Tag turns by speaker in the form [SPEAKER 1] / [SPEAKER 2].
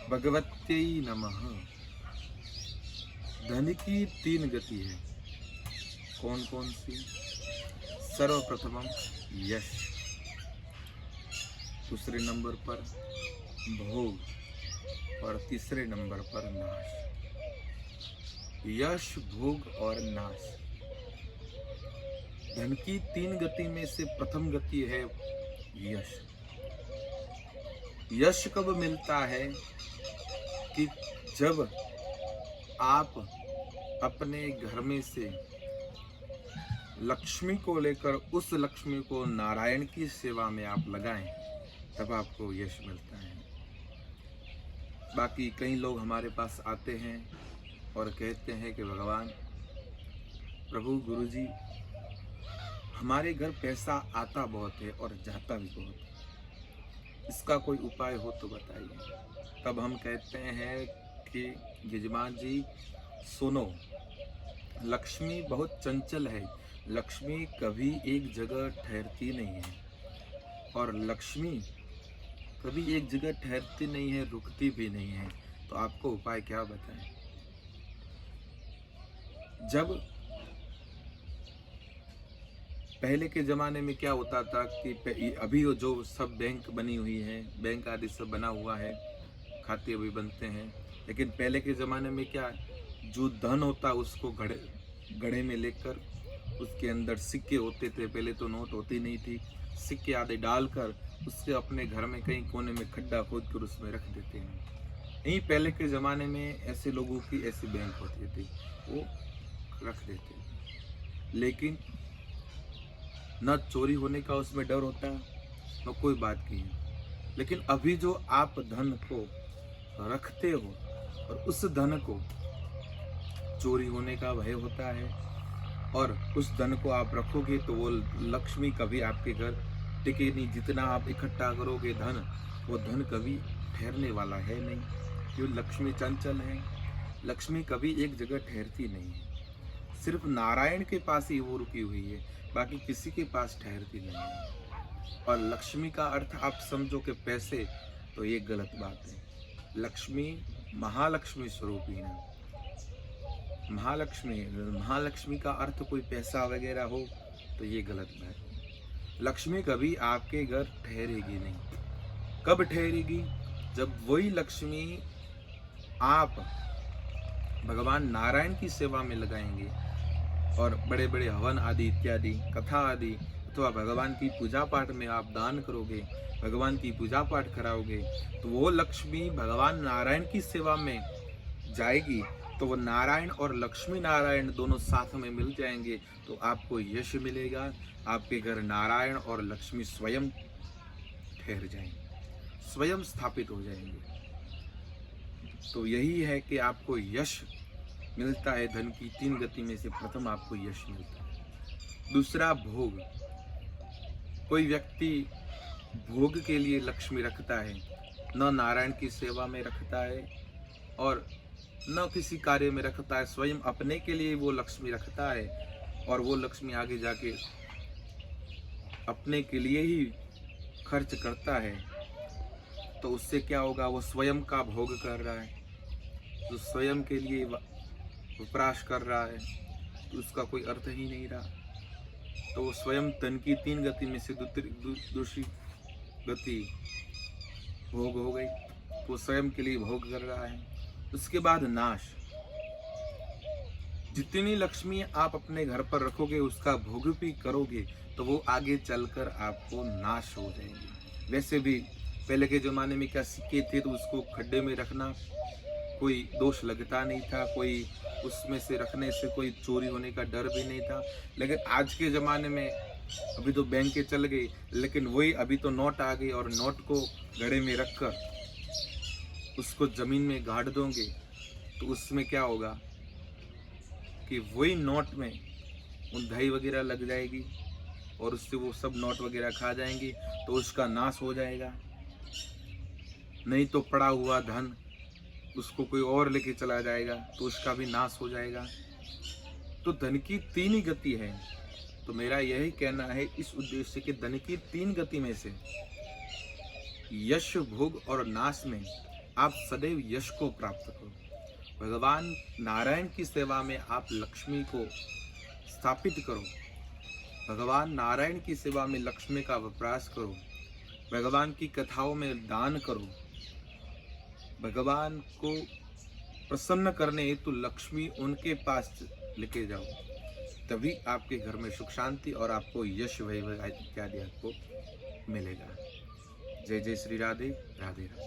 [SPEAKER 1] भगवत्यै नमः। धन की तीन गति है। कौन कौन सी? सर्वप्रथमम यश, दूसरे नंबर पर भोग और तीसरे नंबर पर नाश। यश, भोग और नाश, धन की तीन गति में से प्रथम गति है यश। यश कब मिलता है? कि जब आप अपने घर में से लक्ष्मी को लेकर उस लक्ष्मी को नारायण की सेवा में आप लगाएं, तब आपको यश मिलता है। बाकी कई लोग हमारे पास आते हैं और कहते हैं कि भगवान, प्रभु, गुरुजी, हमारे घर पैसा आता बहुत है और जाता भी बहुत है, इसका कोई उपाय हो तो बताइए। तब हम कहते हैं कि यजमान जी सुनो, लक्ष्मी बहुत चंचल है, लक्ष्मी कभी एक जगह ठहरती नहीं है, और लक्ष्मी कभी एक जगह ठहरती नहीं है, रुकती भी नहीं है। तो आपको उपाय क्या बताएं? जब पहले के ज़माने में क्या होता था कि अभी जो सब बैंक बनी हुई है, बैंक आदि सब बना हुआ है, खाते अभी बनते हैं, लेकिन पहले के ज़माने में क्या, जो धन होता उसको घड़े में लेकर उसके अंदर सिक्के होते थे। पहले तो नोट होती नहीं थी, सिक्के आदि डालकर उसके अपने घर में कहीं कोने में खड्डा खोद कर उसमें रख देते हैं। यही पहले के ज़माने में ऐसे लोगों की ऐसी बैंक होती थी, वो रख देते थे। लेकिन न चोरी होने का उसमें डर होता, न कोई बात की है। लेकिन अभी जो आप धन को रखते हो और उस धन को चोरी होने का भय होता है, और उस धन को आप रखोगे तो वो लक्ष्मी कभी आपके घर टिके नहीं। जितना आप इकट्ठा करोगे धन, वो धन कभी ठहरने वाला है नहीं, क्यों? लक्ष्मी चंचल है, लक्ष्मी कभी एक जगह ठहरती नहीं है। सिर्फ नारायण के पास ही वो रुकी हुई है, बाकी किसी के पास ठहरती नहीं है। और लक्ष्मी का अर्थ आप समझो कि पैसे, तो ये गलत बात है। लक्ष्मी महालक्ष्मी स्वरूपी है। महालक्ष्मी का अर्थ कोई पैसा वगैरह हो, तो ये गलत बात है। लक्ष्मी कभी आपके घर ठहरेगी नहीं। कब ठहरेगी? जब वही लक्ष्मी आप भगवान नारायण की सेवा में लगाएंगे और बड़े बड़े हवन आदि इत्यादि कथा आदि, अथवा भगवान की पूजा पाठ में आप दान करोगे, भगवान की पूजा पाठ कराओगे, तो वो लक्ष्मी भगवान नारायण की सेवा में जाएगी। तो वो नारायण और लक्ष्मी नारायण दोनों साथ में मिल जाएंगे, तो आपको यश मिलेगा। आपके घर नारायण और लक्ष्मी स्वयं ठहर जाएंगे, स्वयं स्थापित हो जाएंगे। तो यही है कि आपको यश मिलता है। धन की तीन गति में से प्रथम आपको यश मिलता है। दूसरा भोग। कोई व्यक्ति भोग के लिए लक्ष्मी रखता है, न नारायण की सेवा में रखता है और न किसी कार्य में रखता है, स्वयं अपने के लिए वो लक्ष्मी रखता है, और वो लक्ष्मी आगे जाके अपने के लिए ही खर्च करता है। तो उससे क्या होगा? वो स्वयं का भोग कर रहा है, जो स्वयं के लिए वपराश कर रहा है, तो उसका कोई अर्थ ही नहीं रहा। तो वो स्वयं धन की तीन गति में से दूसरी गति भोग हो गई, वो स्वयं के लिए भोग कर रहा है। उसके बाद नाश। जितनी लक्ष्मी आप अपने घर पर रखोगे, उसका भोग भी करोगे, तो वो आगे चलकर आपको नाश हो जाएंगे। वैसे भी पहले के ज़माने में क्या, सिक्के थे तो उसको खड्डे में रखना कोई दोष लगता नहीं था, कोई उसमें से रखने से कोई चोरी होने का डर भी नहीं था। लेकिन आज के ज़माने में अभी तो बैंकें चल गई, लेकिन वही अभी तो नोट आ गई, और नोट को घड़े में रखकर उसको ज़मीन में गाड़ दोगे, तो उसमें क्या होगा कि वही नोट में उंधाई वगैरह लग जाएगी और उससे वो सब नोट वगैरह खा जाएंगी, तो उसका नाश हो जाएगा। नहीं तो पड़ा हुआ धन उसको कोई और लेके चला जाएगा, तो उसका भी नाश हो जाएगा। तो धन की तीन ही गति है। तो मेरा यही कहना है इस उद्देश्य के धन की तीन गति में से यश, भोग और नाश में आप सदैव यश को प्राप्त करो। भगवान नारायण की सेवा में आप लक्ष्मी को स्थापित करो। भगवान नारायण की सेवा में लक्ष्मी का वपराश करो। भगवान की कथाओं में दान करो। भगवान को प्रसन्न करने हेतु लक्ष्मी उनके पास लेके जाओ, तभी आपके घर में सुख शांति और आपको यश वैभव इत्यादि आपको मिलेगा। जय जय श्री राधे राधे।